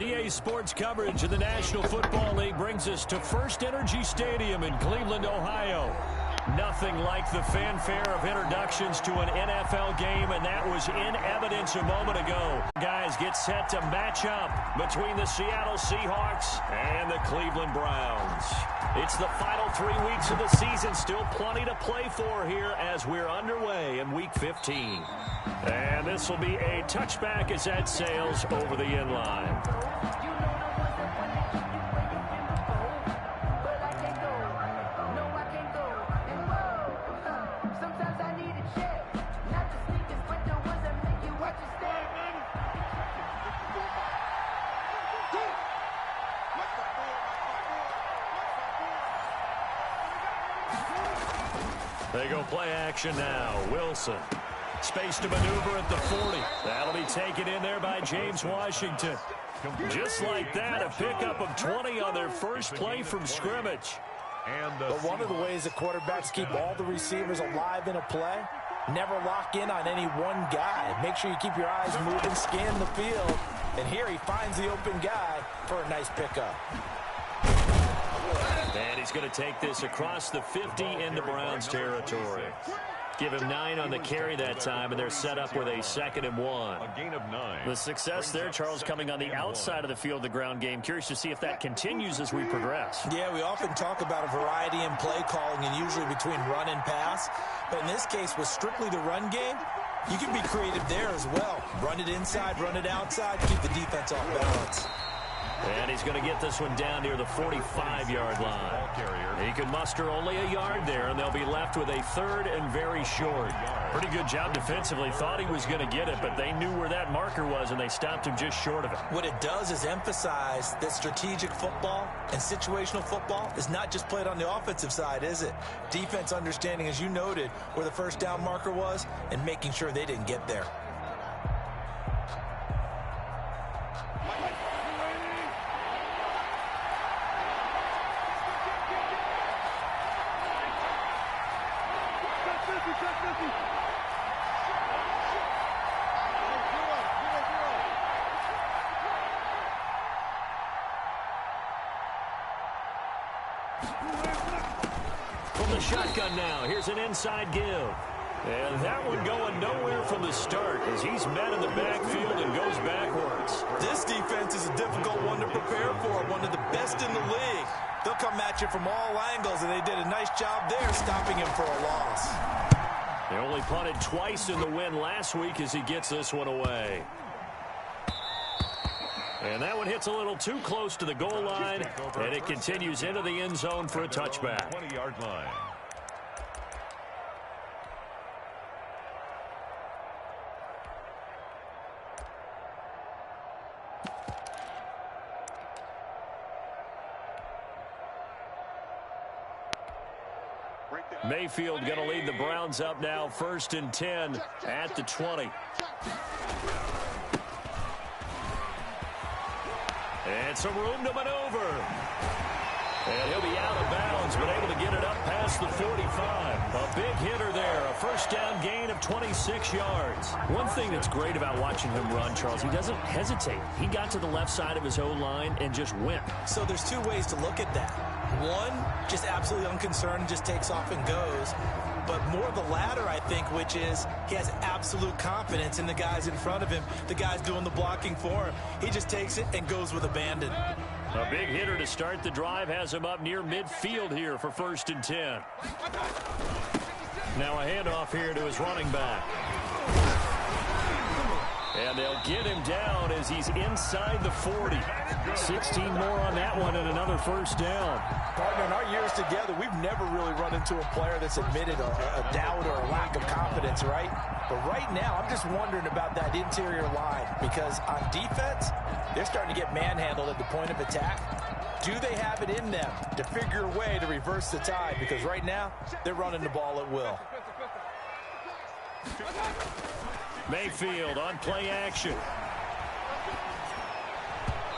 EA Sports coverage of the National Football League brings us to First Energy Stadium in Cleveland, Ohio. Nothing like the fanfare of introductions to an NFL game, and that was in evidence a moment ago. Guys get set to match up between the Seattle Seahawks and the Cleveland Browns. It's the final 3 weeks of the season, still plenty to play for here as we're underway in Week 15. And this will be a touchback as that sails over the end line. They go play action now. Wilson. Space to maneuver at the 40. That'll be taken in there by James Washington. Just like that, a pickup of 20 on their first play from scrimmage. But one of the ways that quarterbacks keep all the receivers alive in a play, never lock in on any one guy. Make sure you keep your eyes moving, scan the field. And here he finds the open guy for a nice pickup. And he's going to take this across the 50 into Browns territory. Give him 9 on the carry that time, and they're set up with a 2nd and 1. A gain of 9. The success there, Charles, coming on the outside of the field, the ground game. Curious to see if that continues as we progress. Yeah, we often talk about a variety in play calling and usually between run and pass. But in this case, with strictly the run game, you can be creative there as well. Run it inside, run it outside, keep the defense off balance. And he's going to get this one down near the 45-yard line. He can muster only a yard there, and they'll be left with a 3rd and very short. Pretty good job defensively. Thought he was going to get it, but they knew where that marker was, and they stopped him just short of it. What it does is emphasize that strategic football and situational football is not just played on the offensive side, is it? Defense understanding, as you noted, where the first down marker was and making sure they didn't get there. From the shotgun now, here's an inside give. And that one going nowhere from the start as he's met in the backfield and goes backwards. This defense is a difficult one to prepare for, one of the best in the league. They'll come at you from all angles, and they did a nice job there stopping him for a loss. They only punted twice in the win last week as he gets this one away. And that one hits a little too close to the goal line, and it continues into the end zone for a touchback. 20-yard line. Mayfield going to lead the Browns up now, 1st and 10 at the 20. And some room to maneuver. And he'll be out of bounds, but able to get it up past the 45. A big hitter there, a first down gain of 26 yards. One thing that's great about watching him run, Charles, he doesn't hesitate. He got to the left side of his O-line and just went. So there's 2 ways to look at that. One, just absolutely unconcerned, just takes off and goes. But more the latter, I think, which is he has absolute confidence in the guys in front of him, the guys doing the blocking for him. He just takes it and goes with abandon. A big hitter to start the drive has him up near midfield here for 1st and 10. Now a handoff here to his running back. And they'll get him down as he's inside the 40. 16 more on that one and another first down. Partner, in our years together, we've never really run into a player that's admitted a doubt or a lack of confidence, right? But right now, I'm just wondering about that interior line because on defense, they're starting to get manhandled at the point of attack. Do they have it in them to figure a way to reverse the tide? Because right now, they're running the ball at will. Mayfield on play action.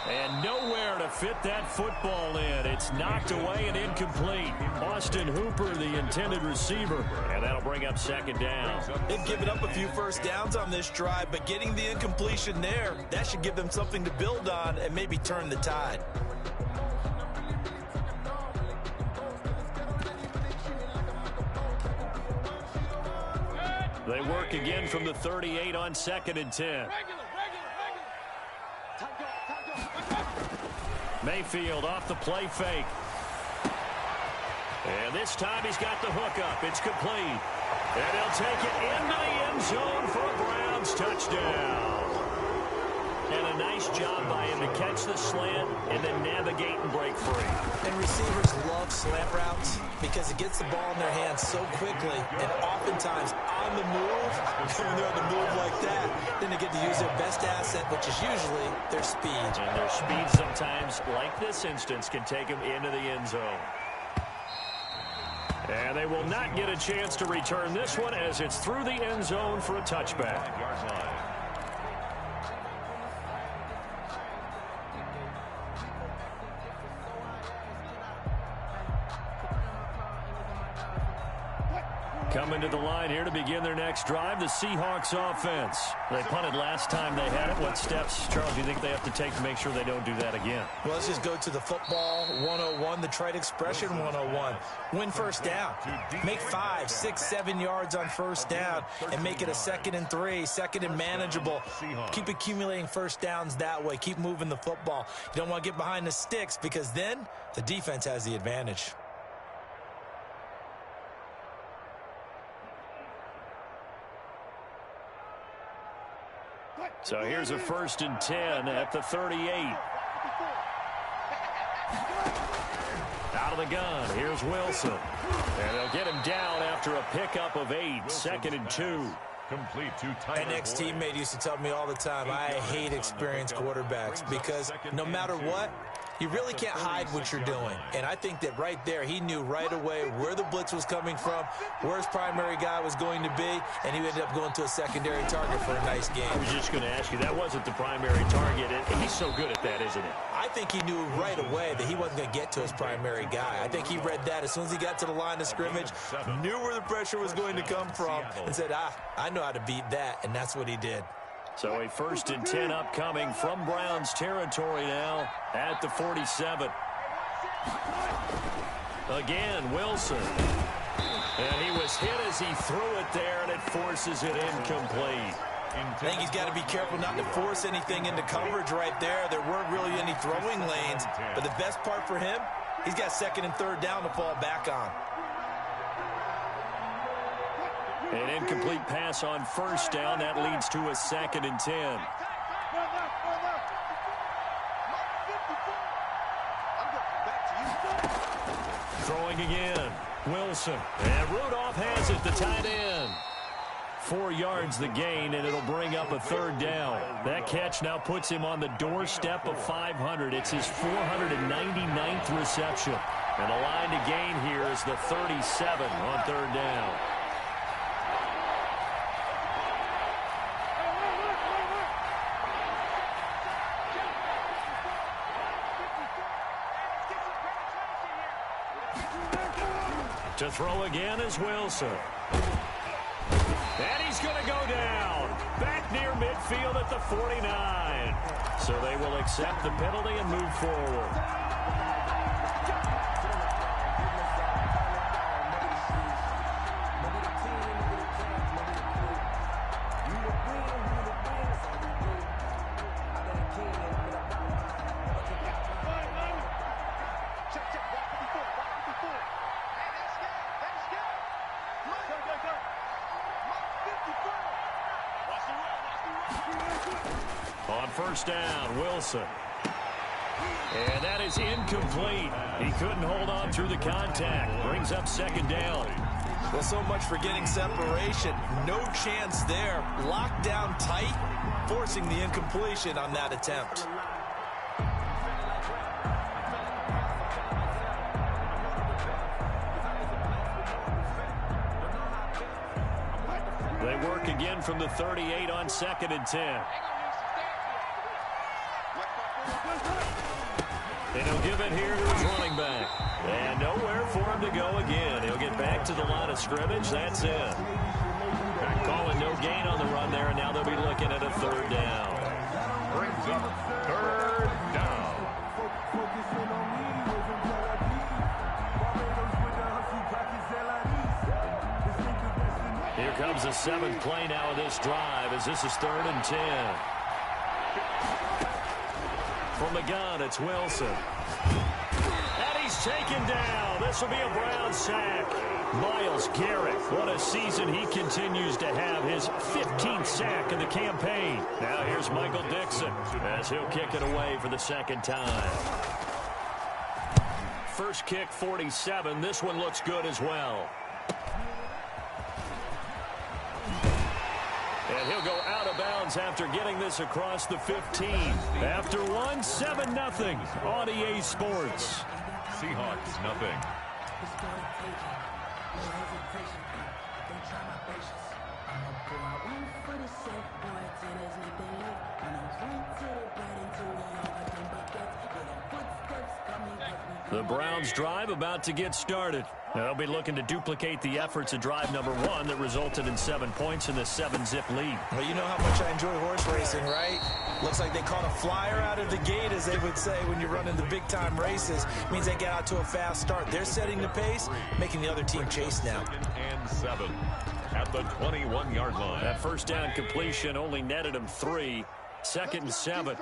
And And nowhere to fit that football in. It's knocked away and incomplete. Austin Hooper, the intended receiver. And that'll bring up second down. They've given up a few first downs on this drive, but getting the incompletion there, that should give them something to build on and maybe turn the tide. They work again from the 38 on 2nd and 10. Mayfield off the play fake. And this time he's got the hook up. It's complete. And he'll take it into the end zone for a Browns touchdown. And a nice job by him to catch the slant and then navigate and break free. And receivers love slant routes because it gets the ball in their hands so quickly and oftentimes on the move. When they're on the move like that, then they get to use their best asset, which is usually their speed. And their speed sometimes, like this instance, can take them into the end zone. And they will not get a chance to return this one as it's through the end zone for a touchback. Coming to the line here to begin their next drive, the Seahawks offense. They punted last time they had it. What steps, Charles, do you think they have to take to make sure they don't do that again? Well, let's just go to the football 101, the trade expression 101. Win first down. Make 5, 6, 7 yards on first down and make it a 2nd and 3, 2nd and manageable. Keep accumulating first downs that way. Keep moving the football. You don't want to get behind the sticks because then the defense has the advantage. So here's a 1st and 10 at the 38. Out of the gun, here's Wilson. And they'll get him down after a pickup of 8, 2nd and 2. Complete to Tyler. An ex-teammate used to tell me all the time, I hate experienced quarterbacks because no matter what, you really can't hide what you're doing. And I think that right there, he knew right away where the blitz was coming from, where his primary guy was going to be, and he ended up going to a secondary target for a nice game. I was just going to ask you, that wasn't the primary target, and he's so good at that, isn't he? I think he knew right away that he wasn't going to get to his primary guy. I think he read that as soon as he got to the line of scrimmage, knew where the pressure was going to come from, and said, I know how to beat that, and that's what he did. So a 1st and 10 upcoming from Browns territory now at the 47. Again, Wilson. And he was hit as he threw it there, and it forces it incomplete. I think he's got to be careful not to force anything into coverage right there. There weren't really any throwing lanes, but the best part for him, he's got 2nd and 3rd down to fall back on. An incomplete pass on 1st down. That leads to a 2nd and 10. Throwing again. Wilson. And Rudolph has it, the tight end. 4 yards the gain, and it'll bring up a 3rd down. That catch now puts him on the doorstep of 500. It's his 499th reception. And the line to gain here is the 37 on 3rd down. To throw again is Wilson. And he's going to go down. Back near midfield at the 49. So they will accept the penalty and move forward. On 1st down, Wilson. And that is incomplete. He couldn't hold on through the contact. Brings up 2nd down. Well, so much for getting separation. No chance there. Locked down tight, forcing the incompletion on that attempt. They work again from the 38 on 2nd and 10. And he'll give it here to his running back. And nowhere for him to go again. He'll get back to the line of scrimmage. That's it. Calling no gain on the run there, and now they'll be looking at a third down. Brings up third down. Here comes the seventh play now of this drive as this is 3rd and 10. From the gun, it's Wilson. And he's taken down. This will be a Brown sack. Myles Garrett, what a season he continues to have. His 15th sack of the campaign. Now here's Michael Dixon as he'll kick it away for the second time. First kick, 47. This one looks good as well. And he'll go out of bounds after getting this across the 15. After one, 7-0 on EA Sports. Seahawks, nothing. The Browns drive about to get started. They'll be looking to duplicate the efforts of drive number 1 that resulted in 7 points in the 7-zip lead. Well, you know how much I enjoy horse racing, right? Looks like they caught a flyer out of the gate, as they would say when you're running the big-time races. It means they get out to a fast start. They're setting the pace, making the other team chase now. And 7 at the 21-yard line. That first down completion only netted him 3. 2nd and 7.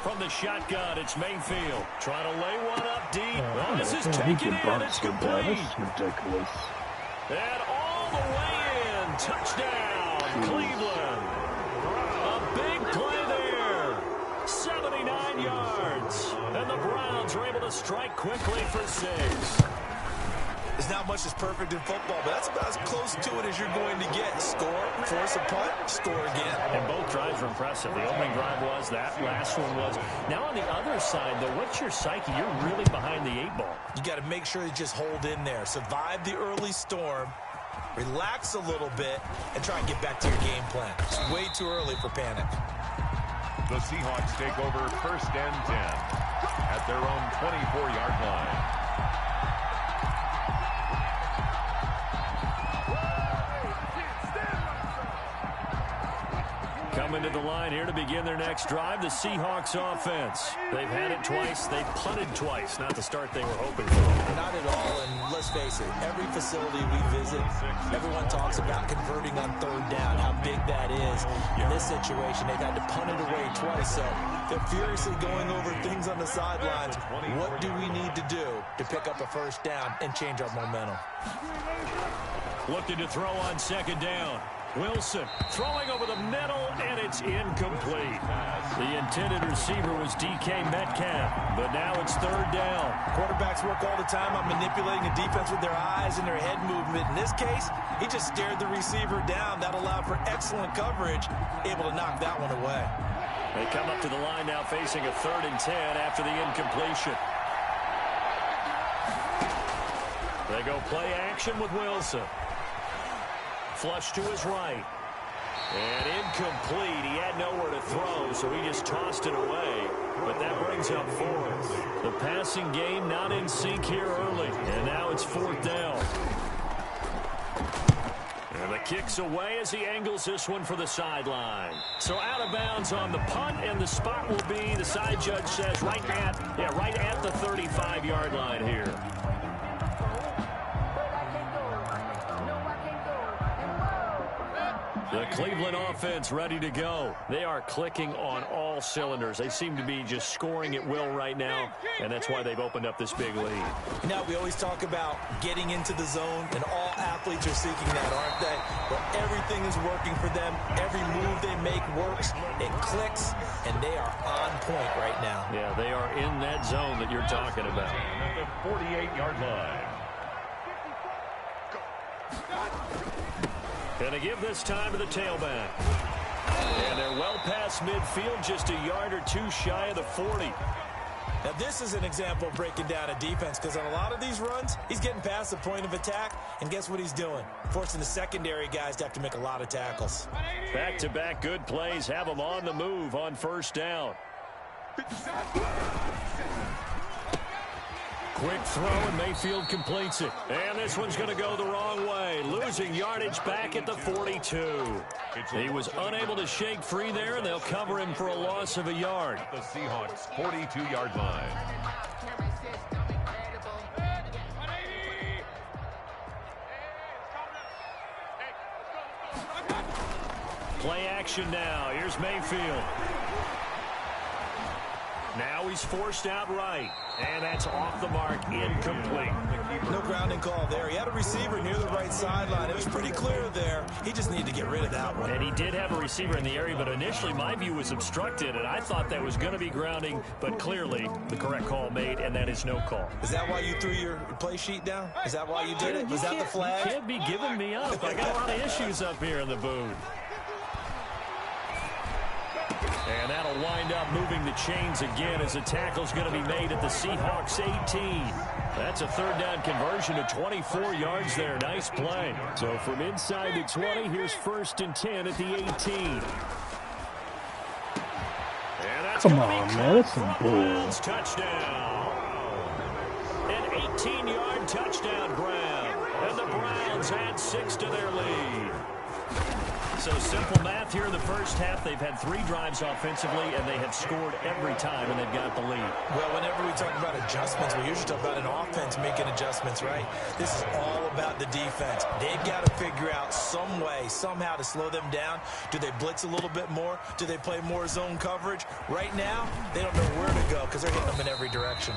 From the shotgun, it's Mayfield. Trying to lay one up deep. Oh, this is taken in. It's complete. Ridiculous. And all the way in. Touchdown, Cleveland. A big play there. 79 yards. And the Browns are able to strike quickly for 6. There's not much that's perfect in football, but that's about as close to it as you're going to get. Score, force a punt, score again. And both drives were impressive. The opening drive was, that last one was. Now on the other side, though, what's your psyche? You're really behind the 8 ball. You got to make sure you just hold in there. Survive the early storm, relax a little bit, and try and get back to your game plan. It's way too early for panic. The Seahawks take over 1st and 10 at their own 24-yard line. Coming to the line here to begin their next drive, the Seahawks offense. They've had it twice. They've punted twice. Not the start they were hoping for. Not at all, and let's face it, every facility we visit, everyone talks about converting on 3rd down, how big that is. In this situation, they've had to punt it away twice, so they're furiously going over things on the sidelines. What do we need to do to pick up a 1st down and change our momentum? Looking to throw on 2nd down. Wilson throwing over the middle, and it's incomplete. The intended receiver was DK Metcalf, but now it's 3rd down. Quarterbacks work all the time on manipulating a defense with their eyes and their head movement. In this case, he just stared the receiver down. That allowed for excellent coverage, able to knock that one away. They come up to the line now facing a 3rd and 10 after the incompletion. They go play action with Wilson. Flush to his right. And incomplete. He had nowhere to throw, so he just tossed it away. But that brings up 4th. The passing game not in sync here early. And now it's 4th down. And the kick's away as he angles this one for the sideline. So out of bounds on the punt, and the spot will be, the side judge says, right at the 35-yard line here. The Cleveland offense ready to go. They are clicking on all cylinders. They seem to be just scoring at will right now, and that's why they've opened up this big lead. Now, we always talk about getting into the zone, and all athletes are seeking that, aren't they? But everything is working for them. Every move they make works. It clicks, and they are on point right now. Yeah, they are in that zone that you're talking about. At the 48-yard line. Gonna give this time to the tailback. And they're well past midfield, just a yard or two shy of the 40. Now, this is an example of breaking down a defense because on a lot of these runs, he's getting past the point of attack, and guess what he's doing? Forcing the secondary guys to have to make a lot of tackles. Back-to-back good plays have them on the move on first down. Quick throw, and Mayfield completes it. And this one's going to go the wrong way, losing yardage back at the 42. He was unable to shake free there, and they'll cover him for a loss of a yard. The Seahawks' 42-yard line. Play action now. Here's Mayfield. Now he's forced out right. And that's off the mark, incomplete. No grounding call there. He had a receiver near the right sideline. It was pretty clear there. He just needed to get rid of that one. And he did have a receiver in the area, but initially my view was obstructed, and I thought that was going to be grounding, but clearly the correct call made, and that is no call. Is that why you threw your play sheet down? Is that why you did it? Was that the flag? You can't be giving me up. I got a lot of issues up here in the booth. And that'll wind up moving the chains again as the tackle's going to be made at the Seahawks 18. That's a third down conversion to 24 yards there. Nice play. So from inside the 20, here's 1st and 10 at the 18. Come on, man. That's some bull. Touchdown. An 18-yard touchdown, Brown. And the Browns add 6 to their lead. So simple math here in the first half. They've had 3 drives offensively, and they have scored every time, and they've got the lead. Well, whenever we talk about adjustments, we usually talk about an offense making adjustments, right? This is all about the defense. They've got to figure out some way, somehow to slow them down. Do they blitz a little bit more? Do they play more zone coverage? Right now, they don't know where to go because they're hitting them in every direction.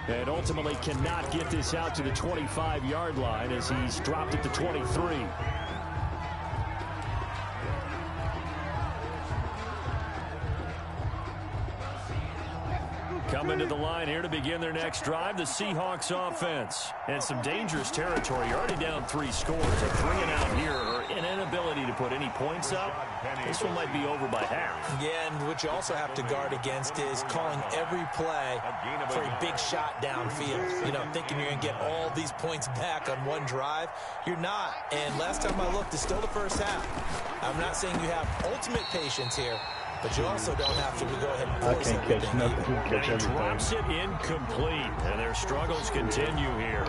And ultimately cannot get this out to the 25-yard line as he's dropped it to 23. Coming to the line here to begin their next drive, the Seahawks offense. And some dangerous territory. You're already down 3 scores. A 3 and out here, or an inability to put any points up. This one might be over by half. Yeah, and what you also have to guard against is calling every play for a big shot downfield. You know, thinking you're going to get all these points back on one drive. You're not. And last time I looked, it's still the first half. I'm not saying you have ultimate patience here, but you also don't have to go ahead and force I can't catch nothing. You can catch everything. Drops it incomplete, and their struggles continue here.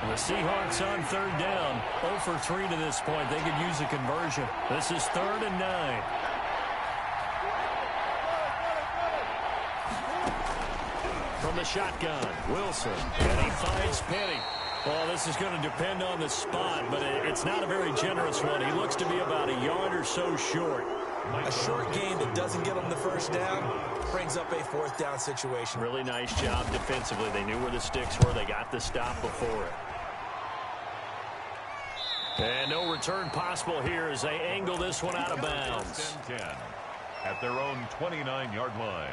The Seahawks on 3rd down, 0 for 3 to this point. They could use a conversion. This is 3rd and 9. From the shotgun, Wilson, and he finds Penny. Well, this is going to depend on the spot, but it's not a very generous one. He looks to be about a yard or so short. A short game that doesn't get them the first down brings up a 4th down situation. Really nice job defensively. They knew where the sticks were. They got the stop before it. And no return possible here as they angle this one out of bounds. 10 at their own 29-yard line.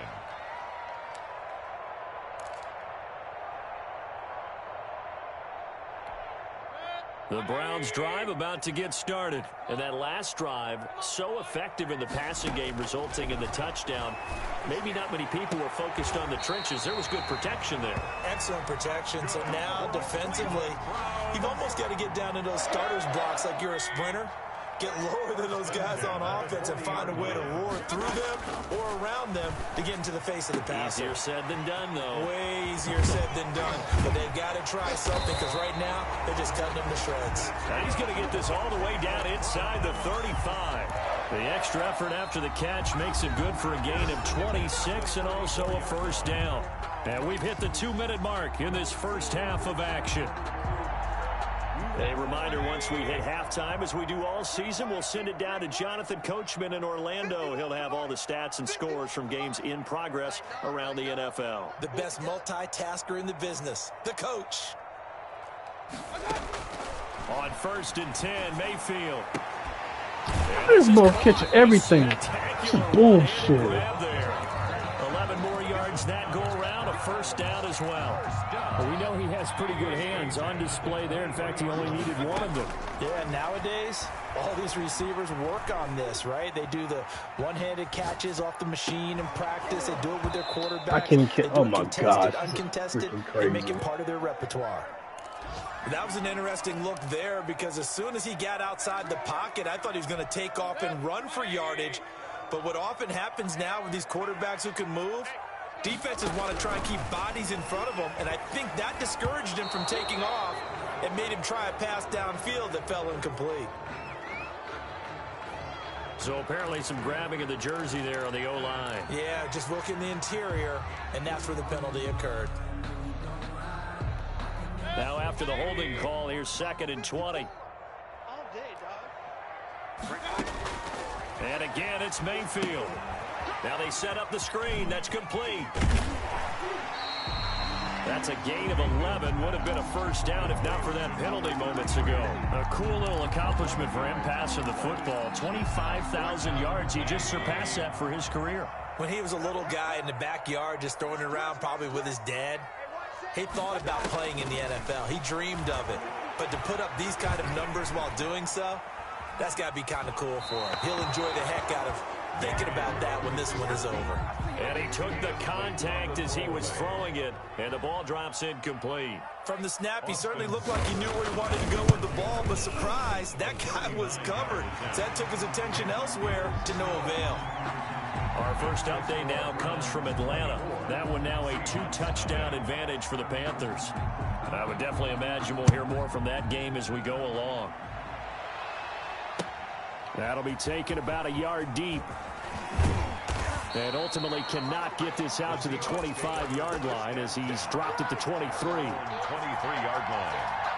The Browns drive about to get started. And that last drive, so effective in the passing game, resulting in the touchdown. Maybe not many people were focused on the trenches. There was good protection there. Excellent protection. So now, defensively, you've almost got to get down in those starters blocks like you're a sprinter. Get lower than those guys on offense and find a way to roar through them or around them to get into the face of the passer. Easier said than done, though. Way easier said than done. But they've got to try something because right now they're just cutting them to shreds. Now he's going to get this all the way down inside the 35. The extra effort after the catch makes it good for a gain of 26 and also a first down. And we've hit the 2-minute mark in this first half of action. A reminder, once we hit halftime, as we do all season, we'll send it down to Jonathan Coachman in Orlando. He'll have all the stats and scores from games in progress around the NFL. The best multitasker in the business, the coach. On 1st and 10, Mayfield. This both catching everything. Some bullshit. 11 more yards that go around, a first down as well. Well, we know he has pretty good hands on display there. In fact, he only needed one of them. Yeah, nowadays, all these receivers work on this, right? They do the one-handed catches off the machine in practice. They do it with their quarterback. I can't get. Oh my gosh, uncontested. They make it part of their repertoire. That was an interesting look there because as soon as he got outside the pocket, I thought he was going to take off and run for yardage. But what often happens now with these quarterbacks who can move, defenses want to try and keep bodies in front of them, and I think that discouraged him from taking off and made him try a pass downfield that fell incomplete. So apparently some grabbing of the jersey there on the O-line. Yeah, just look in the interior, and that's where the penalty occurred. Now after the holding call, here's 2nd and 20. And again, it's Mayfield. Now they set up the screen. That's complete. That's a gain of 11. Would have been a first down if not for that penalty moments ago. A cool little accomplishment for him passing the football. 25,000 yards. He just surpassed that for his career. When he was a little guy in the backyard just throwing it around probably with his dad, he thought about playing in the NFL. He dreamed of it. But to put up these kind of numbers while doing so, that's got to be kind of cool for him. He'll enjoy the heck out of thinking about that when this one is over. And he took the contact as he was throwing it, and the ball drops incomplete. From the snap, he certainly looked like he knew where he wanted to go with the ball, but surprise, that guy was covered. So that took his attention elsewhere to no avail. Our first update now comes from Atlanta. That one now a 2-touchdown advantage for the Panthers. I would definitely imagine we'll hear more from that game as we go along. That'll be taken about a yard deep. And ultimately cannot get this out to the 25-yard line as he's dropped at the 23. 23-yard line.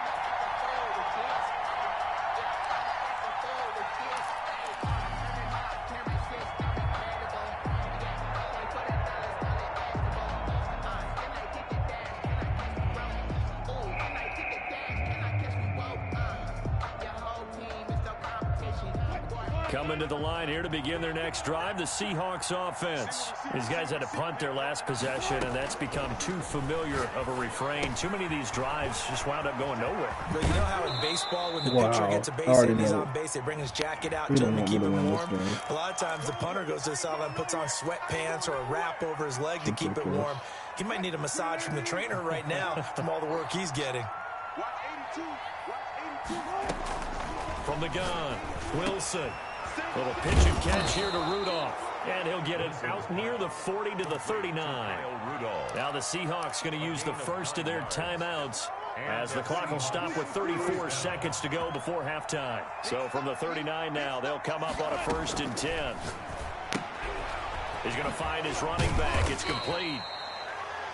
Coming to the line here to begin their next drive, the Seahawks offense. These guys had to punt their last possession, and that's become too familiar of a refrain. Too many of these drives just wound up going nowhere. But you know how in baseball, when the pitcher gets a base hit and he's on base, they bring his jacket out to him to keep him warm. A lot of times the punter goes to the sideline, puts on sweatpants or a wrap over his leg to keep it warm. He might need a massage from the trainer right now from all the work he's getting. From the gun, Wilson. Little pitch and catch here to Rudolph. And he'll get it out near the 40 to the 39. Now the Seahawks going to use the first of their timeouts as the clock will stop with 34 seconds to go before halftime. So from the 39 now, they'll come up on a 1st and 10. He's going to find his running back. It's complete.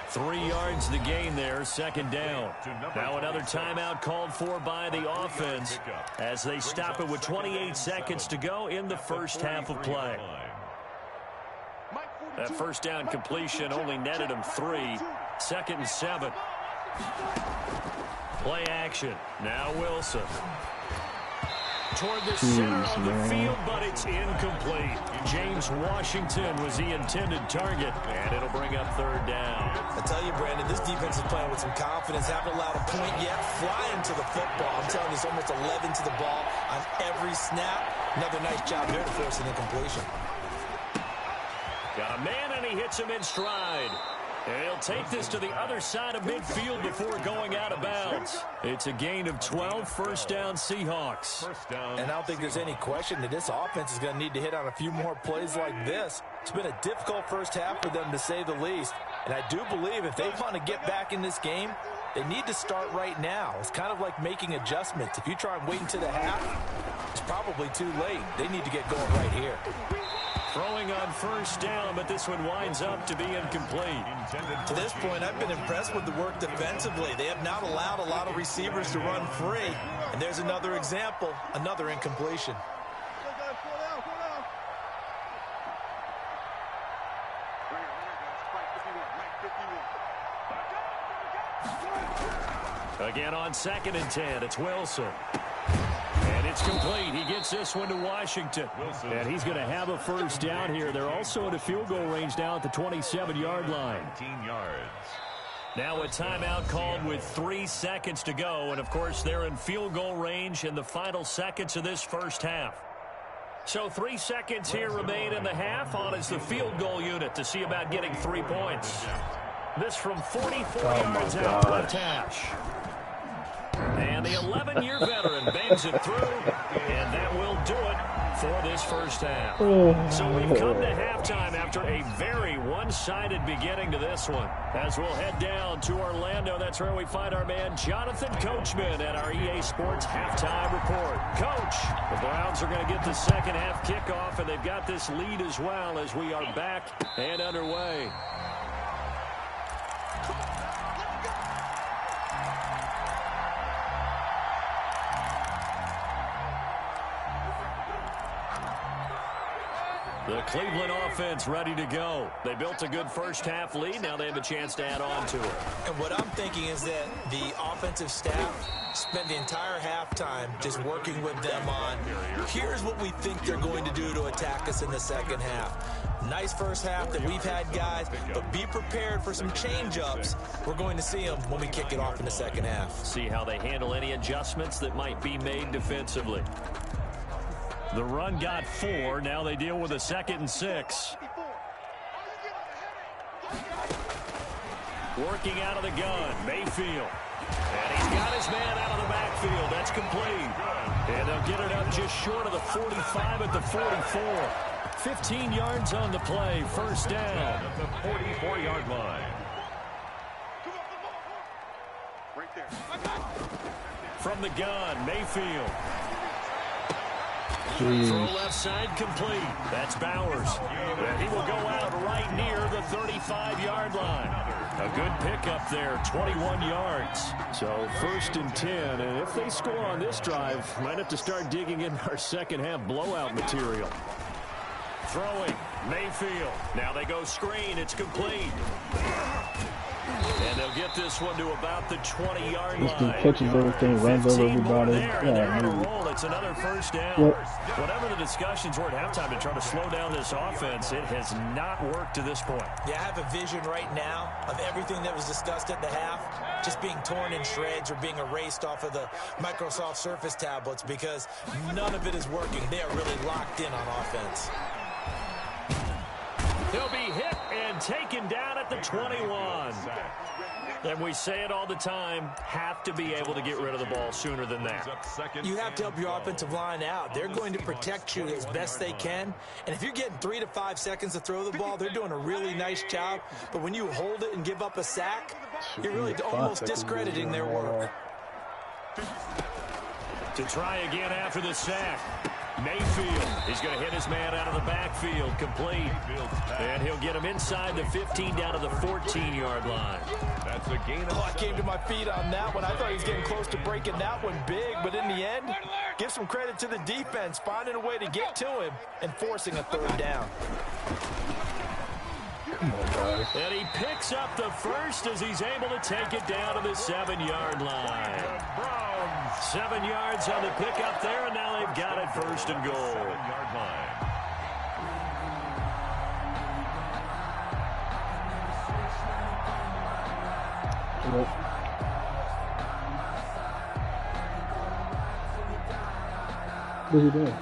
3 yards the gain there, 2nd down. Now another timeout called for by the offense as they stop it with 28 seconds to go in the first half of play. That first down completion only netted him 3. 2nd and 7. Play action. Now Wilson. Toward the center of the field, but it's incomplete. James Washington was the intended target, and it'll bring up 3rd down. I tell you, Brandon, this defense is playing with some confidence. Haven't allowed a point yet. Flying to the football. I'm telling you, it's almost 11 to the ball on every snap. Another nice job here to force an incompletion. Got a man, and he hits him in stride. And he'll take this to the other side of midfield before going out of bounds. It's a gain of 12, 1st down Seahawks. And I don't think there's any question that this offense is going to need to hit on a few more plays like this. It's been a difficult first half for them, to say the least. And I do believe if they want to get back in this game, they need to start right now. It's kind of like making adjustments. If you try and wait until the half, it's probably too late. They need to get going right here. Throwing on 1st down, but this one winds up to be incomplete. To this point, I've been impressed with the work defensively. They have not allowed a lot of receivers to run free. And there's another example, another incompletion. Again on 2nd and 10, it's Wilson. And it's complete. He gets this one to Washington. And he's going to have a 1st down here. They're also in a field goal range now at the 27-yard line. 19 yards. Now a timeout called with 3 seconds to go. And, of course, they're in field goal range in the final seconds of this first half. So 3 seconds here remain in the half. On is the field goal unit to see about getting 3 points. This from 44 yards out, left hash. And the 11-year veteran bangs it through. And that will do it for this first half. So we've come to halftime after a very one-sided beginning to this one. As we'll head down to Orlando, that's where we find our man Jonathan Coachman at our EA Sports Halftime Report. Coach, the Browns are going to get the second half kickoff, and they've got this lead as well as we are back and underway. The Cleveland offense ready to go. They built a good first half lead. Now they have a chance to add on to it. And what I'm thinking is that the offensive staff spent the entire halftime just working with them on, here's what we think they're going to do to attack us in the second half. Nice first half that we've had, guys, but be prepared for some change-ups. We're going to see them when we kick it off in the second half. See how they handle any adjustments that might be made defensively. The run got 4. Now they deal with a 2nd and 6. Working out of the gun, Mayfield. And he's got his man out of the backfield. That's complete. And they'll get it up just short of the 45 at the 44. 15 yards on the play. First down. At the 44-yard line. From the gun, Mayfield. Jeez. Throw left side complete. That's Bowers. And he will go out right near the 35-yard line. A good pickup there, 21 yards. So 1st and 10. And if they score on this drive, might have to start digging in our second half blowout material. Throwing, Mayfield. Now they go screen. It's complete. And they'll get this one to about the 20-yard line. This dude catches everything, runs over everybody. They're on a roll. It's another first down. Yep. Whatever the discussions were at halftime to try to slow down this offense, it has not worked to this point. Yeah, I have a vision right now of everything that was discussed at the half just being torn in shreds or being erased off of the Microsoft Surface tablets because none of it is working. They are really locked in on offense. He'll be hit and taken down at the 21. And we say it all the time, have to be able to get rid of the ball sooner than that. You have to help your offensive line out. They're going to protect you as best they can. And if you're getting 3 to 5 seconds to throw the ball, they're doing a really nice job. But when you hold it and give up a sack, you're really almost discrediting their work. To try again after the sack. Mayfield, he's going to hit his man out of the backfield, complete. And he'll get him inside the 15 down to the 14-yard line. That's a gain. I came to my feet on that one. I thought he was getting close to breaking that one big, but in the end, give some credit to the defense, finding a way to get to him and forcing a 3rd down. And he picks up the first as he's able to take it down to the 7-yard line. 7 yards on the pickup there, and now they've got it 1st and goal. 7-yard line. What are you doing?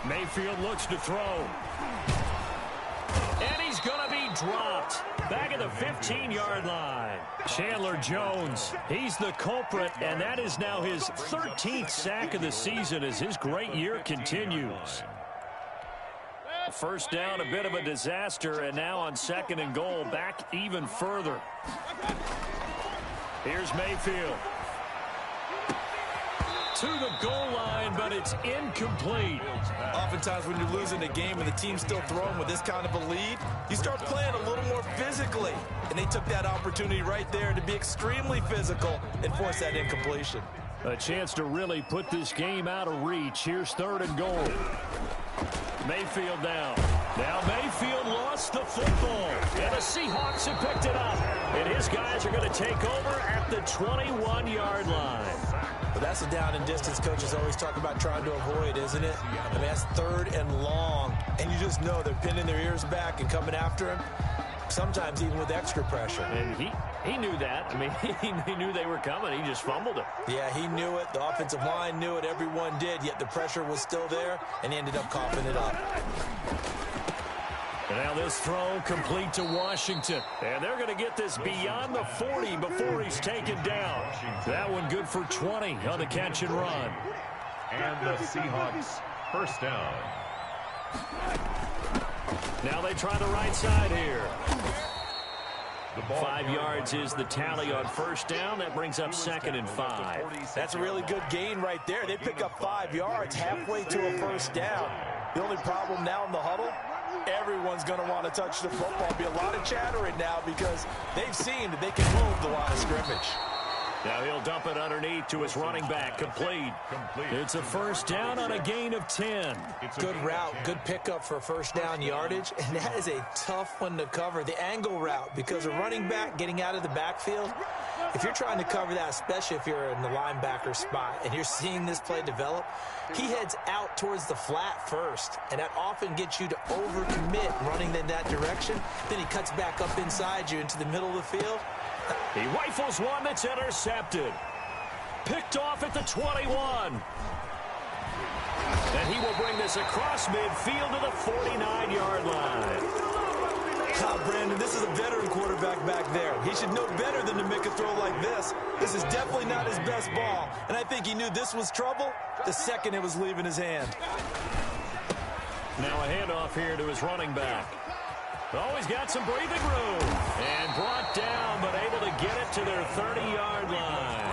Mayfield looks to throw. And he's going to be dropped. Back at the 15-yard line. Chandler Jones, he's the culprit, and that is now his 13th sack of the season as his great year continues. First down, a bit of a disaster, and now on 2nd and goal, back even further. Here's Mayfield. To the goal line, but it's incomplete. Oftentimes when you're losing a game and the team's still throwing with this kind of a lead, you start playing a little more physically. And they took that opportunity right there to be extremely physical and force that incompletion. A chance to really put this game out of reach. Here's 3rd and goal. Mayfield down. Now Mayfield lost the football, and the Seahawks have picked it up. And his guys are going to take over at the 21-yard line. But that's the down and distance coaches always talk about trying to avoid, isn't it? I mean, that's 3rd and long, and you just know they're pinning their ears back and coming after him, sometimes even with extra pressure. And he knew that. I mean, he knew they were coming. He just fumbled it. Yeah, he knew it. The offensive line knew it. Everyone did, yet the pressure was still there, and he ended up coughing it up. And now this throw complete to Washington. And they're going to get this beyond the 40 before he's taken down. That one good for 20 on the catch and run. And the Seahawks first down. Now they try the right side here. 5 yards is the tally on first down. That brings up 2nd and 5. That's a really good gain right there. They pick up 5 yards halfway to a first down. The only problem now in the huddle, everyone's going to want to touch the football. Be a lot of chattering now because they've seen that they can move the line of scrimmage. Now he'll dump it underneath to his running back. Complete. It's a first down on a gain of 10. Good route, good pickup for first down yardage, and that is a tough one to cover, the angle route, because a running back getting out of the backfield, if you're trying to cover that, especially if you're in the linebacker spot and you're seeing this play develop, he heads out towards the flat first, and that often gets you to overcommit running in that direction. Then he cuts back up inside you into the middle of the field. He rifles one that's intercepted. Picked off at the 21. And he will bring this across midfield to the 49-yard line. Brandon, this is a veteran quarterback back there. He should know better than to make a throw like this. This is definitely not his best ball. And I think he knew this was trouble the second it was leaving his hand. Now a handoff here to his running back. Oh, he's got some breathing room. And brought down, but able to get it to their 30-yard line.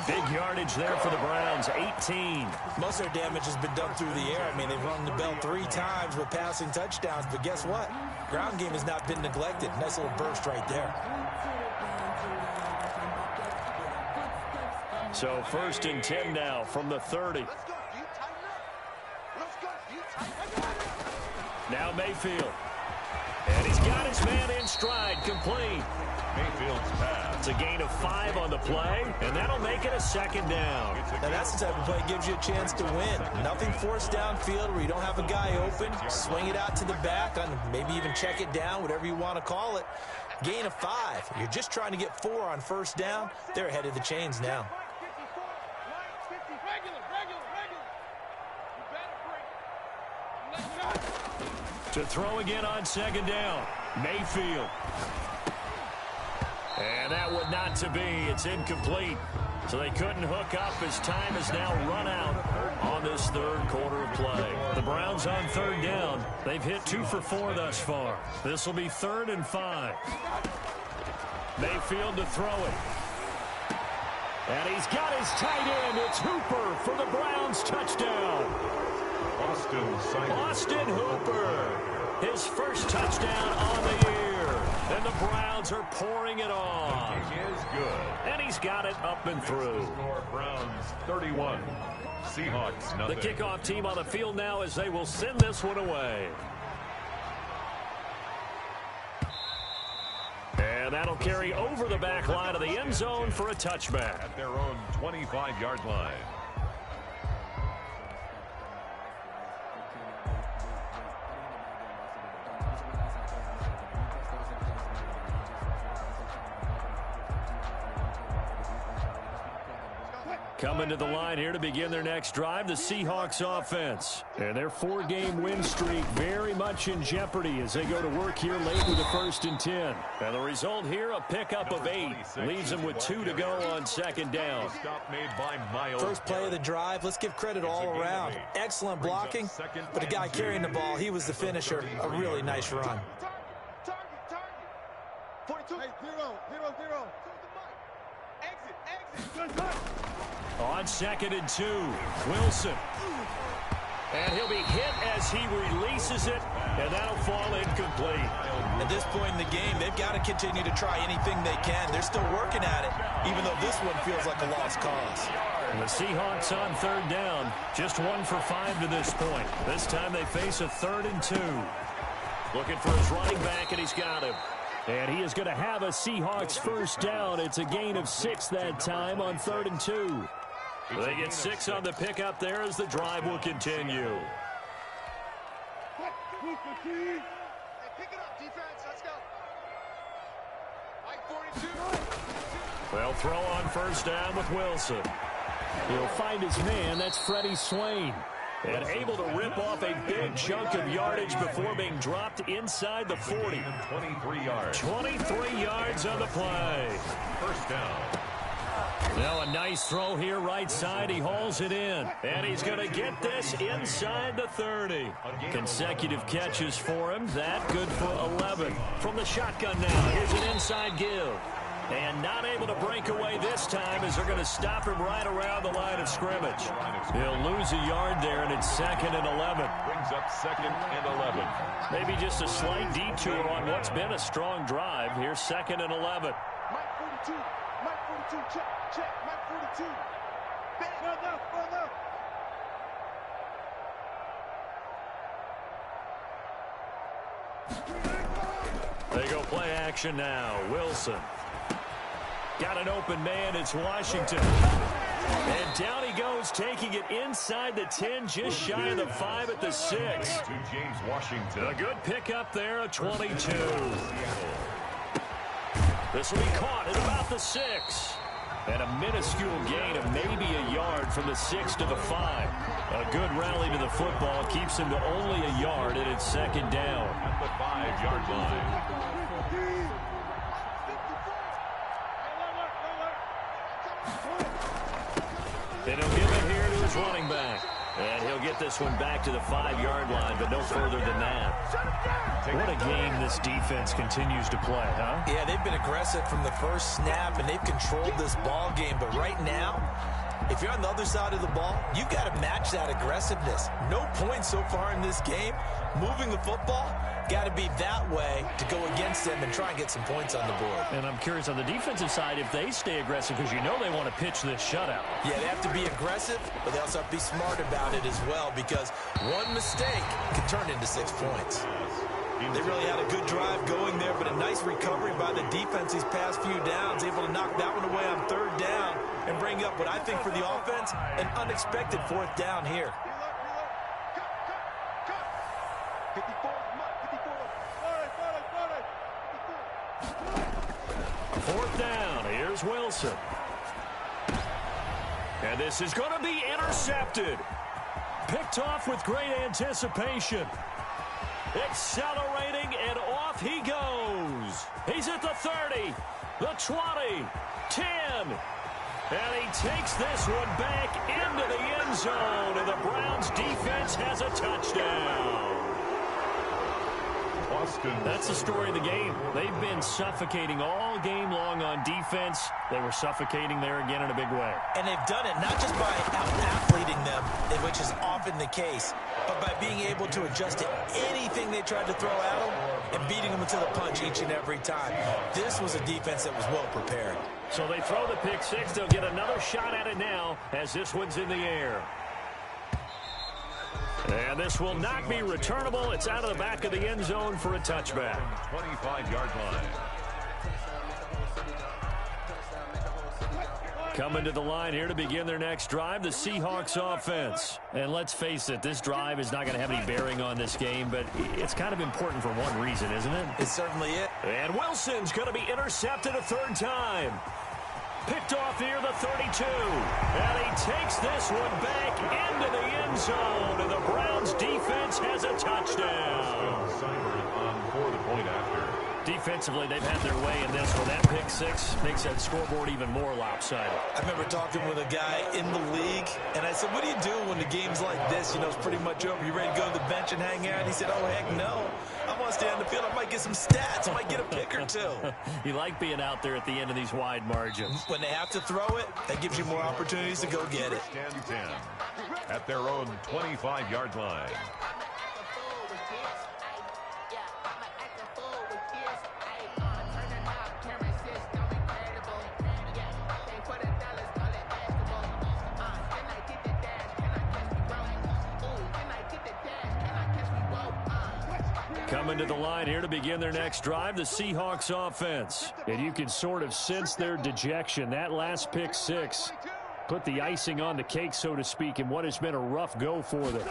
Big yardage there for the Browns, 18. Most of their damage has been done through the air. I mean, they've rung the bell 3 times with passing touchdowns, but guess what? Ground game has not been neglected. Nice little burst right there. So 1st and 10 now from the 30. Now Mayfield. And he's got his man in stride, complete. Mayfield's pass. It's a gain of 5 on the play, and that'll make it a 2nd down. Now that's the type of play that gives you a chance to win. Nothing forced downfield where you don't have a guy open. Swing it out to the back, and maybe even check it down, whatever you want to call it. Gain of 5. You're just trying to get 4 on first down. They're ahead of the chains now. To throw again on 2nd down. Mayfield. And that would not to be. It's incomplete. So they couldn't hook up as time has now run out on this 3rd quarter of play. The Browns on 3rd down. They've hit 2 for 4 thus far. This will be 3rd and 5. Mayfield to throw it. And he's got his tight end. It's Hooper for the Browns touchdown. Austin Hooper, his first touchdown on the year. And the Browns are pouring it on. He is good. And he's got it up and through. Browns 31, Seahawks nothing. The kickoff team on the field now as they will send this one away. And that'll carry over the back line of the end zone for a touchback. At their own 25-yard line. Coming to the line here to begin their next drive, the Seahawks offense. And their 4-game win streak very much in jeopardy as they go to work here late with the 1st and 10. And the result here, a pickup of 8. Leaves them with 2 to go on 2nd down. First play of the drive, let's give credit all around. Excellent blocking, but the guy carrying the ball, he was the finisher. A really nice run. On 2nd and 2, Wilson. And he'll be hit as he releases it, and that'll fall incomplete. At this point in the game, they've got to continue to try anything they can. They're still working at it, even though this one feels like a lost cause. And the Seahawks on 3rd down, just 1 for 5 to this point. This time they face a 3rd and 2. Looking for his running back, and he's got him. And he is going to have a Seahawks first down. It's a gain of 6 that time on 3rd and 2. They get 6 on the pickup there as the drive will continue. They'll throw on first down with Wilson. He'll find his man. That's Freddie Swain. And able to rip off a big chunk of yardage before being dropped inside the 40. 23 yards. 23 yards on the play. First down. Now a nice throw here right side. He hauls it in. And he's going to get this inside the 30. Consecutive catches for him. That good for 11. From the shotgun now. Here's an inside give. And not able to break away this time as they're going to stop him right around the line of scrimmage. He'll lose a yard there, and it's 2nd and 11. Brings up 2nd and 11. Maybe just a slight detour on what's been a strong drive. Here's 2nd and 11. Mike 42. Mike 42. Check. Mike 42. Further. They go play action now. Wilson. Got an open man. It's Washington. And down he goes, taking it inside the 10, just shy of the 5 at the 6. To James Washington. A good pickup there, a 22. This will be caught at about the 6. And a minuscule gain of maybe a yard from the 6 to the 5. A good rally to the football keeps him to only a yard, and it's 2nd down. At the 5-yard line. And he'll give it here to his running back. And he'll get this one back to the 5-yard line, but no further than that. What a game this defense continues to play, huh? Yeah, they've been aggressive from the first snap, and they've controlled this ball game. But right now, if you're on the other side of the ball, you've got to match that aggressiveness. No points so far in this game. Moving the football, got to be that way to go against them and try and get some points on the board. And I'm curious on the defensive side if they stay aggressive, because you know they want to pitch this shutout. Yeah, they have to be aggressive, but they also have to be smart about it as well, because one mistake can turn into 6 points. They really had a good drive going there, but a nice recovery by the defense these past few downs, able to knock that one away on 3rd down and bring up what I think for the offense, an unexpected 4th down here. 4th down. Here's Wilson. And this is going to be intercepted. Picked off with great anticipation. Accelerating, and off he goes. He's at the 30, the 20, 10. And he takes this one back into the end zone, and the Browns defense has a touchdown. That's the story of the game. They've been suffocating all game long on defense. They were suffocating there again in a big way. And they've done it not just by out-athleting them, which is often the case, but by being able to adjust to anything they tried to throw at them and beating them to the punch each and every time. This was a defense that was well prepared. So they throw the pick 6. They'll get another shot at it now as this one's in the air. And this will not be returnable. It's out of the back of the end zone for a touchback. 25-yard line. Coming to the line here to begin their next drive, the Seahawks offense. And let's face it, this drive is not going to have any bearing on this game, but it's kind of important for one reason, isn't it? It's certainly it. And Wilson's going to be intercepted a 3rd time. Picked off near the 32. And he takes this one back into the end zone. And the Browns defense has a touchdown. For the point after. Defensively, they've had their way in this one. That pick 6 makes that scoreboard even more lopsided. I remember talking with a guy in the league, and I said, what do you do when the game's like this? You know, it's pretty much over. You ready to go to the bench and hang out? And he said, oh, heck no. I want to stay on the field. I might get some stats. I might get a pick or 2. You like being out there at the end of these wide margins. When they have to throw it, that gives you more opportunities to go get it. 10 at their own 25-yard line. Coming to the line here to begin their next drive, the Seahawks offense. And you can sort of sense their dejection. That last pick six put the icing on the cake, so to speak, in what has been a rough go for them.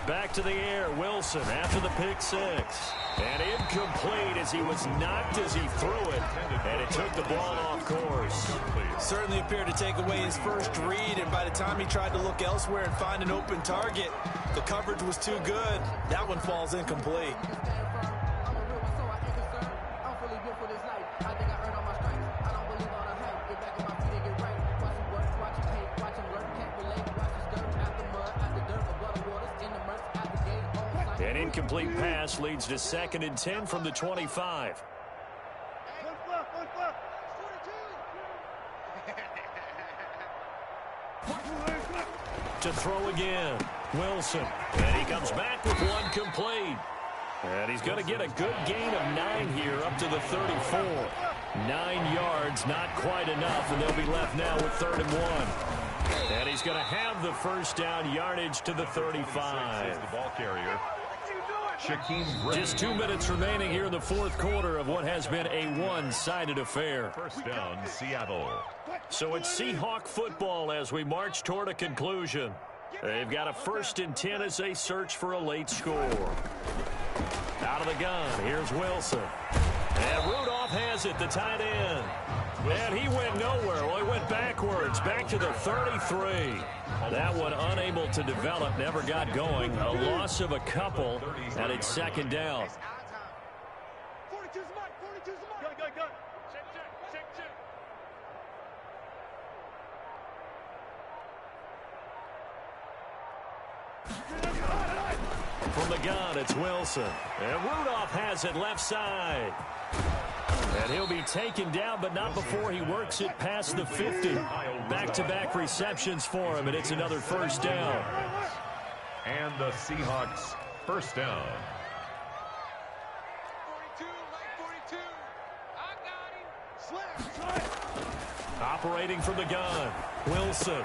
Back to the air, Wilson after the pick six. And incomplete as he was knocked as he threw it. And it took the ball off course. Certainly appeared to take away his first read, and by the time he tried to look elsewhere and find an open target, the coverage was too good. That one falls incomplete. An incomplete pass leads to 2nd and 10 from the 25. To throw again, Wilson. And he comes back with one complete. And he's going to get a good gain of 9 here up to the 34. 9 yards, not quite enough, and they'll be left now with 3rd and 1. And he's going to have the first down yardage to the 35. The ball carrier. Just 2 minutes remaining here in the 4th quarter of what has been a one-sided affair. First down, Seattle. So it's Seahawk football as we march toward a conclusion. They've got a 1st and 10 as they search for a late score. Out of the gun, here's Wilson. And Rudolph has it, the tight end. And he went nowhere. Well, he went backwards, back to the 33. That one unable to develop, never got going. A loss of a couple, and it's 2nd down. 42's mark, 42's mark. Go. Check. From the gun, it's Wilson. And Rudolph has it left side. And he'll be taken down, but not before he works it past the 50. Back-to-back receptions for him, and it's another first down. And the Seahawks first down. 42. I got him. Slap. Operating from the gun, Wilson.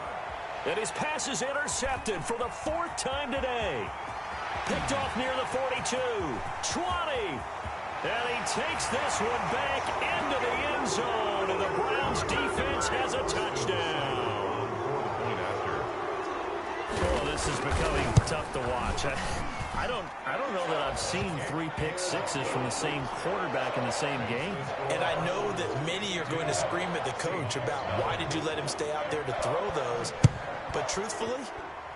And his pass is intercepted for the 4th time today. Picked off near the 42. 20. And he takes this one back into the end zone, and the Browns defense has a touchdown. Oh, this is becoming tough to watch. I don't know that I've seen 3 pick sixes from the same quarterback in the same game. And I know that many are going to scream at the coach about why did you let him stay out there to throw those. But truthfully,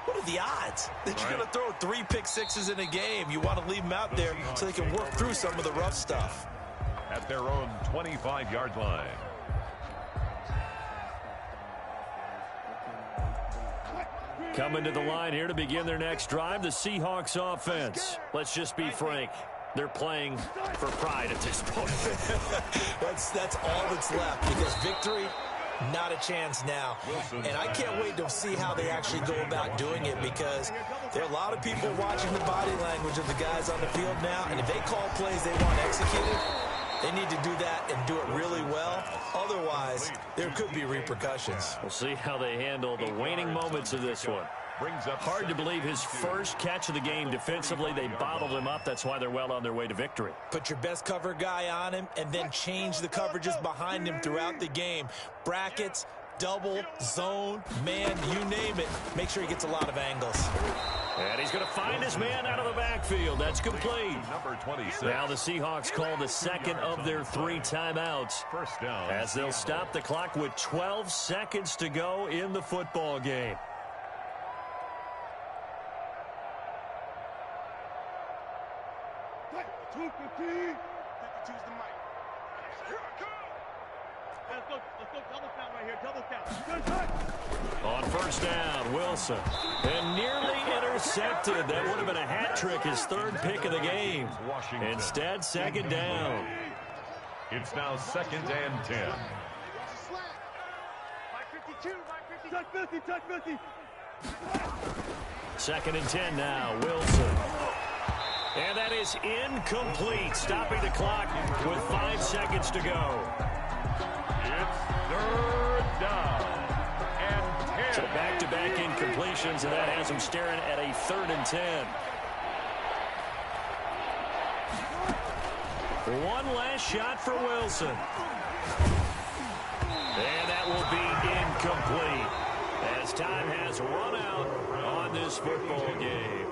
what are the odds that you're going to throw 3 pick sixes in a game? You want to leave them out there so they can work through some of the rough stuff. At their own 25-yard line. Coming to the line here to begin their next drive, the Seahawks offense. Let's just be frank. They're playing for pride at this point. That's all that's left, because victory, not a chance now. And I can't wait to see how they actually go about doing it, because there are a lot of people watching the body language of the guys on the field now, and if they call plays they want executed, they need to do that and do it really well. Otherwise, there could be repercussions. We'll see how they handle the waning moments of this one. Hard to believe his first catch of the game defensively. They bottled him up. That's why they're well on their way to victory. Put your best cover guy on him and then change the coverages behind him throughout the game. Brackets, double, zone, man, you name it. Make sure he gets a lot of angles. And he's going to find his man out of the backfield. That's complete. Number 26. Now the Seahawks call the second of their 3 timeouts. First down. As they'll stop the clock with 12 seconds to go in the football game. Choose the mic. Let's go double count right here. Double count. On first down, Wilson. And nearly intercepted. That would have been a hat trick, his 3rd pick of the game. Instead, 2nd down. It's now 2nd and 10. Touch 50. 2nd and 10 now, Wilson. And that is incomplete, stopping the clock with 5 seconds to go. It's 3rd down and 10. So back-to-back incompletions, and that has them staring at a 3rd and 10. One last shot for Wilson. And that will be incomplete as time has run out on this football game.